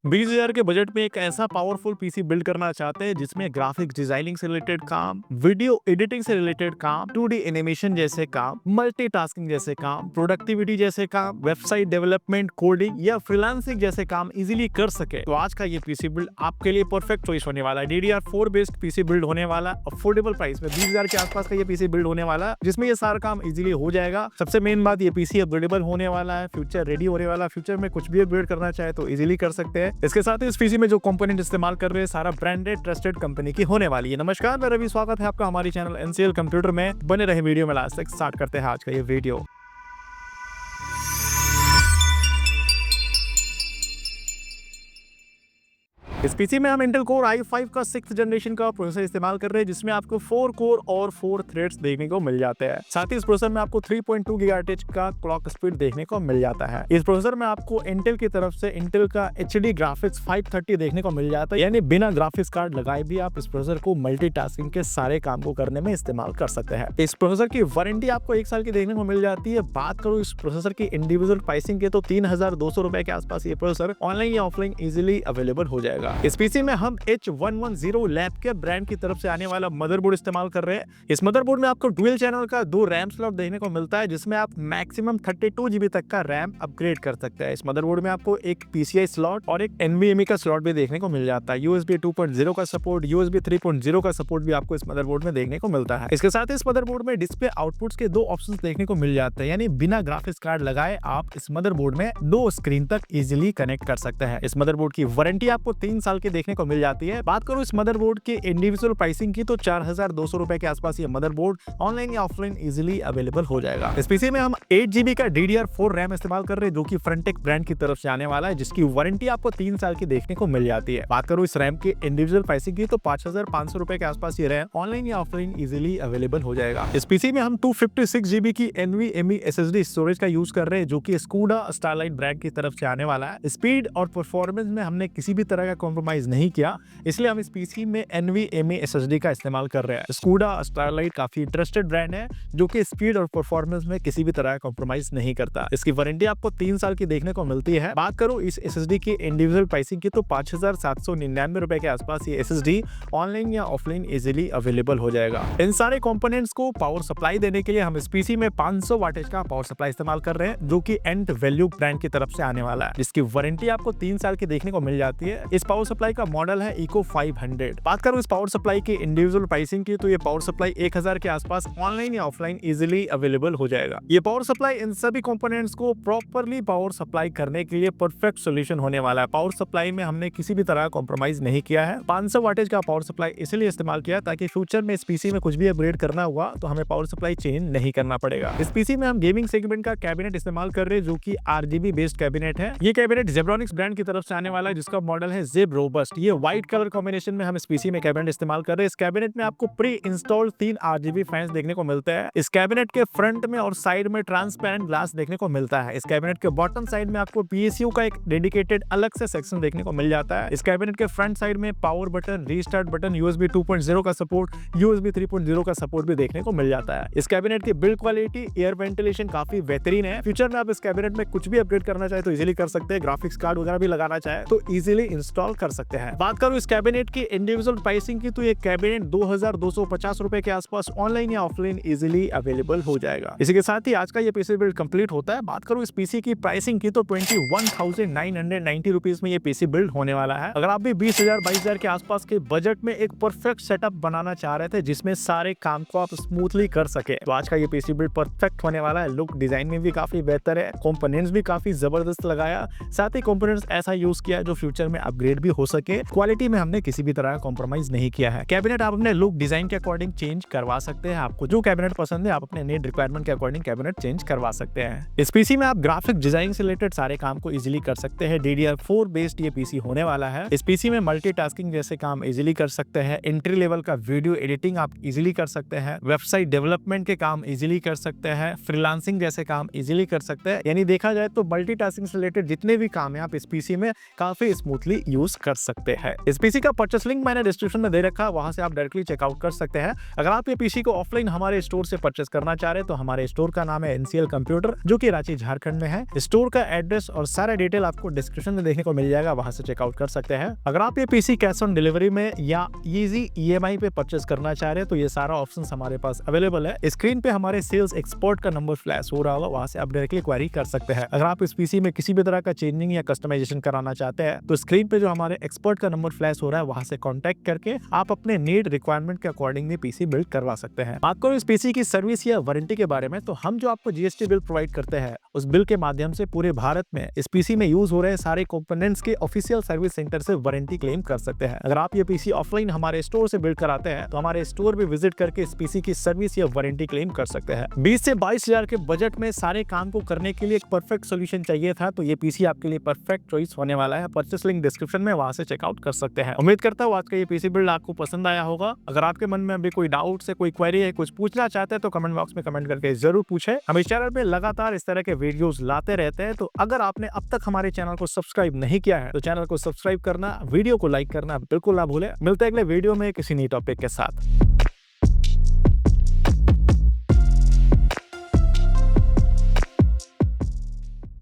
20,000 के बजट में एक ऐसा पावरफुल पीसी बिल्ड करना चाहते हैं जिसमें ग्राफिक्स डिजाइनिंग से रिलेटेड काम, वीडियो एडिटिंग से रिलेटेड काम, 2D एनिमेशन जैसे काम, मल्टीटास्किंग जैसे काम, प्रोडक्टिविटी जैसे काम, वेबसाइट डेवलपमेंट, कोडिंग या फ्रीलांसिंग जैसे काम इजीली कर सके, तो आज का ये पीसी बिल्ड आपके लिए परफेक्ट चॉइस होने वाला है। DDR4 बेस्ड पीसी बिल्ड होने वाला, अफोर्डेबल प्राइस में 20,000 के आसपास का ये पीसी बिल्ड होने वाला, जिसमें ये सारा काम इजीली हो जाएगा। सबसे मेन बात, ये पीसी अपग्रेडेबल होने वाला है, फ्यूचर रेडी होने वाला, फ्यूचर में कुछ भी अपग्रेड करना चाहे तो इजीली कर सकते हैं। इसके साथ ही इस पीसी में जो कंपोनेंट इस्तेमाल कर रहे हैं सारा ब्रांडेड ट्रस्टेड कंपनी की होने वाली है। नमस्कार, मैं रवि, स्वागत है आपका हमारी चैनल एनसीएल कंप्यूटर में। बने रहे वीडियो में, लास्ट तक स्टार्ट करते हैं आज का ये वीडियो। इस पीसी में हम इंटेल कोर i5 का 6th जनरेशन का प्रोसेसर इस्तेमाल कर रहे हैं, जिसमें आपको 4 कोर और 4 थ्रेड्स देखने को मिल जाते हैं। साथ ही इस प्रोसेसर में आपको 3.2 गीगाहर्ट्ज का क्लॉक स्पीड देखने को मिल जाता है। इस प्रोसेसर में आपको इंटेल की तरफ से इंटेल का HD ग्राफिक्स 530 देखने को मिल जाता है, यानी बिना ग्राफिक्स कार्ड लगाए भी आप इस प्रोसेसर को मल्टीटास्किंग के सारे काम को करने में इस्तेमाल कर सकते हैं। इस प्रोसेसर की वारंटी आपको 1 साल की देखने को मिल जाती है। बात करूँ इस प्रोसेसर की इंडिविजुअल प्राइसिंग के, तो 3,200 रुपए के आसपास ये प्रोसेसर ऑनलाइन या ऑफलाइन इजिली अवेलेबल हो जाएगा। इस पीसी में हम H110 लैब के ब्रांड की तरफ से आने वाला मदरबोर्ड इस्तेमाल कर रहे हैं। इस मदरबोर्ड में आपको डुअल चैनल का 2 रैम स्लॉट देखने को मिलता है, जिसमें आप मैक्सिमम 32 GB तक का रैम अपग्रेड कर सकते हैं। इस मदरबोर्ड में आपको एक PCI स्लॉट और एक NVMe का स्लॉट भी देखने को मिल जाता है। USB 2.0 का सपोर्ट, USB 3.0 का सपोर्ट भी आपको इस मदरबोर्ड में देखने को मिलता है। इसके साथ इस मदरबोर्ड में डिस्प्ले आउटपुट्स के 2 ऑप्शन देखने को मिल जाते हैं, यानी बिना ग्राफिक्स कार्ड लगाए आप इस मदरबोर्ड में 2 स्क्रीन तक इजिली कनेक्ट कर सकते हैं। इस मदरबोर्ड की वारंटी आपको 3 साल की देखने को मिल जाती है। बात करूं इस मदरबोर्ड के इंडिविजुअल प्राइसिंग की, तो 4,200 रुपए के आसपास ये मदरबोर्ड ऑनलाइन या ऑफलाइन इजीली अवेलेबल हो जाएगा। इस पीसी में हम 8 GB का DDR4 रैम इस्तेमाल कर रहे हैं, जो कि फ्रंटेक ब्रांड की तरफ से आने वाला है, जिसकी वारंटी आपको 3 साल की देखने को मिल जाती है। बात करूं इस रैम के इंडिविजुअल प्राइसिंग की, तो 5,500 रुपए के आसपास ये रैम ऑनलाइन या ऑफलाइन इजीली अवेलेबल हो जाएगा। इस पीसी में हम 256 GB की NVMe SSD स्टोरेज का यूज कर रहे हैं, जो कि स्कूडा स्टारलाइट ब्रांड की तरफ से आने वाला है। स्पीड और परफॉर्मेंस में हमने किसी भी तरह का कॉम्प्रोमाइज नहीं किया, इसलिए हम इस पीसी में NVMe SSD का इस्तेमाल कर रहे हैं। स्कूडा स्टारलाइट काफी ट्रस्टेड ब्रांड है, जो कि स्पीड और परफॉर्मेंस में किसी भी तरह का कॉम्प्रोमाइज नहीं करता। इसकी वारंटी आपको 3 साल की देखने को मिलती है। बात करूं इस SSD की इंडिविजुअल प्राइसिंग की, तो 5,799 रुपए के आसपास ये SSD ऑनलाइन या ऑफलाइन इजीली अवेलेबल हो जाएगा। इन सारे कंपोनेंट्स को पावर सप्लाई देने के लिए हम इस पीसी में 500 वाटेज का पावर सप्लाई इस्तेमाल कर रहे हैं, जो कि एंड वैल्यू ब्रांड की तरफ से आने वाला है, जिसकी वारंटी आपको 3 साल की देखने को मिल जाती है। इस पावर सप्लाई का मॉडल है Eco 500। बात करूं इस पावर सप्लाई की इंडिविजुअल प्राइसिंग की, तो ये पावर सप्लाई 1,000 के आसपास ऑनलाइन या ऑफलाइन इजीली अवेलेबल हो जाएगा। ये पावर सप्लाई इन सभी कंपोनेंट्स को प्रॉपर्ली पावर सप्लाई करने के लिए परफेक्ट सॉल्यूशन होने वाला है। पावर सप्लाई में हमने किसी भी तरह कॉम्प्रोमाइज नहीं किया है। 500 वाटेज का पावर सप्लाई इसलिए इस्तेमाल किया ताकि फ्यूचर में इस पीसी में कुछ भी अपग्रेड करना हुआ तो हमें पावर सप्लाई चेंज नहीं करना पड़ेगा। इस पीसी में हम गेमिंग सेगमेंट का कैबिनेट इस्तेमाल कर रहे हैं, जो कि RGB बेस्ड कैबिनेट है। ये कैबिनेट जेब्रॉनिक्स ब्रांड की तरफ से आने वाला है, जिसका मॉडल है जेब रोबस्ट। ये व्हाइट कलर कॉम्बिनेशन में हम इस पीसी में कैबिनेट इस्तेमाल कर रहे हैं। इस कैबिनेट में आपको प्री इंस्टॉल्ड 3 RGB फैंस देखने को मिलते हैं। इस कैबिनेट के फ्रंट में और साइड में ट्रांसपेरेंट ग्लास देखने को मिलता है। इस कैबिनेट के बॉटम साइड में आपको PSU का एक डेडिकेटेड अलग से सेक्शन देखने को मिल जाता है। इस कैबिनेट के फ्रंट साइड में power button, restart button, USB 2.0 का सपोर्ट, USB 3.0 का सपोर्ट भी देखने को मिल जाता है। इस कैबिनेट की बिल्ड क्वालिटी, एयर वेंटिलेशन काफी बेहतरीन है। फ्यूचर में आप इस कैबिनेट में कुछ भी अपग्रेड करना चाहे तो इजीली कर सकते हैं। ग्राफिक्स कार्ड वगैरह भी लगाना चाहे तो इजीली इंस्टॉल कर सकते हैं। बात करूं इस कैबिनेट की इंडिविजुअल प्राइसिंग की, तो ये कैबिनेट 2,250 रुपए के आसपास ऑनलाइन या ऑफलाइन इजीली अवेलेबल हो जाएगा। इसी के साथ ही आज का ये पीसी बिल्ड कंप्लीट होता है। बात करूं इस पीसी की प्राइसिंग की, तो 21,990 रुपीज में ये पीसी बिल्ड होने वाला है। अगर आप भी 20,000 22,000 के आसपास के बजट में एक परफेक्ट सेटअप बनाना चाह रहे थे, जिसमें सारे काम को आप स्मूथली कर सके, तो आज का ये पीसी बिल्ड परफेक्ट होने वाला है। लुक डिजाइन में भी काफी बेहतर है, कंपोनेंट्स भी काफी जबरदस्त लगाया, साथ ही कंपोनेंट्स ऐसा यूज किया जो फ्यूचर में अपग्रेड भी हो सके। क्वालिटी में हमने किसी भी तरह का कॉम्प्रोमाइज नहीं किया है। कैबिनेट आप अपने लुक डिजाइन के अकॉर्डिंग चेंज करवा सकते हैं। आपको जो कैबिनेट पसंद है, आप अपने नीड रिक्वायरमेंट के अकॉर्डिंग कैबिनेट चेंज करवा सकते हैं। इस पीसी में आप ग्राफिक डिजाइन से रिलेटेड सारे काम को इजीली कर सकते हैं। DDR4 बेस्ड ये पीसी होने वाला है। इस पीसी में मल्टीटास्किंग जैसे काम इजीली कर सकते हैं। एंट्री लेवल का वीडियो एडिटिंग आप इजीली कर सकते हैं। वेबसाइट डेवलपमेंट के काम इजीली कर सकते हैं। फ्रीलांसिंग जैसे काम इजीली कर सकते हैं। यानी देखा जाए तो मल्टीटास्किंग से रिलेटेड जितने भी काम है आप इस पीसी में काफी स्मूथली यूज यूज कर सकते हैं। इस पीसी का परचेस लिंक मैंने डिस्क्रिप्शन में दे रखा है, वहां से आप डायरेक्टली चेकआउट कर सकते हैं। अगर आप ये पीसी को ऑफलाइन हमारे स्टोर से परचेस करना चाह रहे हैं तो हमारे स्टोर का नाम है एनसीएल कंप्यूटर, जो कि रांची झारखंड में है। स्टोर का एड्रेस और सारा डिटेल आपको डिस्क्रिप्शन में देखने को मिल जाएगा, वहां से चेकआउट कर सकते हैं। अगर आप ये पीसी कैश ऑन डिलीवरी में या इजी ईएमआई पे परचेस करना चाह रहे हैं तो ये सारा ऑप्शन हमारे पास अवेलेबल है। स्क्रीन पे हमारे सेल्स एक्सपर्ट का नंबर फ्लैश हो रहा होगा, वहां से आप डायरेक्टली क्वेरी कर सकते हैं। अगर आप इस पीसी में किसी भी तरह का चेंजिंग या कस्टमाइजेशन कराना चाहते हैं तो स्क्रीन पे जो हमारे एक्सपर्ट का नंबर फ्लैश हो रहा है वहां से कांटेक्ट करके आप अपने नीड रिक्वायरमेंट के अकॉर्डिंग भी पीसी बिल्ड करवा सकते हैं। बात करो इस पीसी की सर्विस या वारंटी के बारे में, तो हम जो आपको जीएसटी बिल प्रोवाइड करते हैं उस बिल के माध्यम से पूरे भारत में इस पीसी में यूज हो रहे सारे कंपोनेंट्स के ऑफिशियल सर्विस सेंटर से वारंटी क्लेम कर सकते हैं। अगर आप ये पीसी ऑफलाइन हमारे स्टोर से बिल्ड कराते हैं तो हमारे स्टोर पे विजिट करके इस पीसी की सर्विस या वारंटी क्लेम कर सकते हैं। 20 से 22 हजार के बजट में सारे काम को करने के लिए एक परफेक्ट सोल्यूशन चाहिए था, तो ये पीसी आपके लिए परफेक्ट चॉइस होने वाला है। परचेस लिंक डिस्क्रिप्शन में, वहां से चेकआउट कर सकते हैं। उम्मीद करता हूँ आज का ये पीसी बिल्ड आपको पसंद आया होगा। अगर आपके मन में अभी कोई डाउट है, कोई क्वेरी है, कुछ पूछना चाहते हैं तो कमेंट बॉक्स में कमेंट करके जरूर पूछे। हम इस चैनल पे लगातार इस तरह के वीडियोस लाते रहते हैं, तो अगर आपने अब तक हमारे चैनल को सब्सक्राइब नहीं किया है तो चैनल को सब्सक्राइब करना, वीडियो को लाइक करना बिल्कुल ना भूले। मिलते हैं अगले वीडियो में किसी नई टॉपिक के साथ।